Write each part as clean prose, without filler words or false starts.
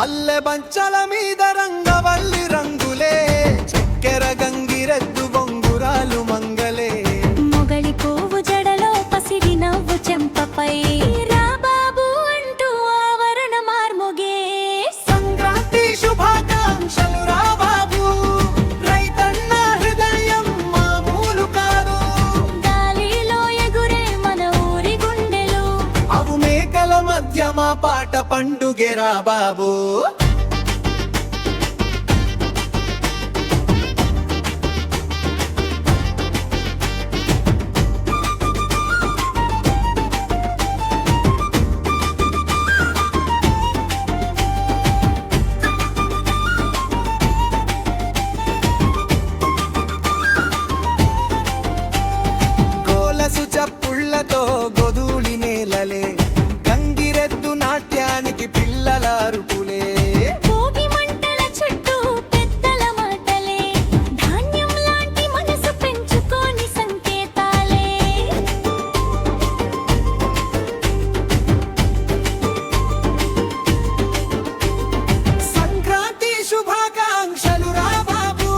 మల్లె బంచల మీద రంగవల్లి రంగులే, చక్కెర గంగిరెద్దు బొంగురాలు మంగలే. మొగలి పువ్వు జడలో పసిడి నవ్వు చెంపపై, రా బాబు అంటూ ఆవరణ మార్మొగే. సంక్రాంతి శుభాకాంక్షలు రా బాబు, రైతన్న హృదయం మామూలు కాదు. గాలిలో ఎగురే మన ఊరి గుండెలు, అవు మేకల మధ్య మా పాట పండుగే రా బాబు. గోలసు చప్పుళ్లతో గొదూలి నేలలే, గంగిరెద్దు నాట్యానికి పిల్లల అరుపులే. భోగి మంటల చుట్టూ పెద్దల మాటలే, ధాన్యం లాంటి మనసు పెంచుకోని సంకేతాలే. సంక్రాంతి శుభాకాంక్షలు రా బాబు,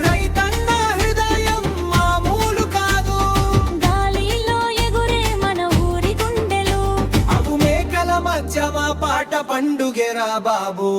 రైతన్న హృదయం మామూలు కాదు. గాలిలో ఎగురే మన ఊరి గుండెలు, అవు మేకల మధ్య మా పాట పండుగే రా బాబు.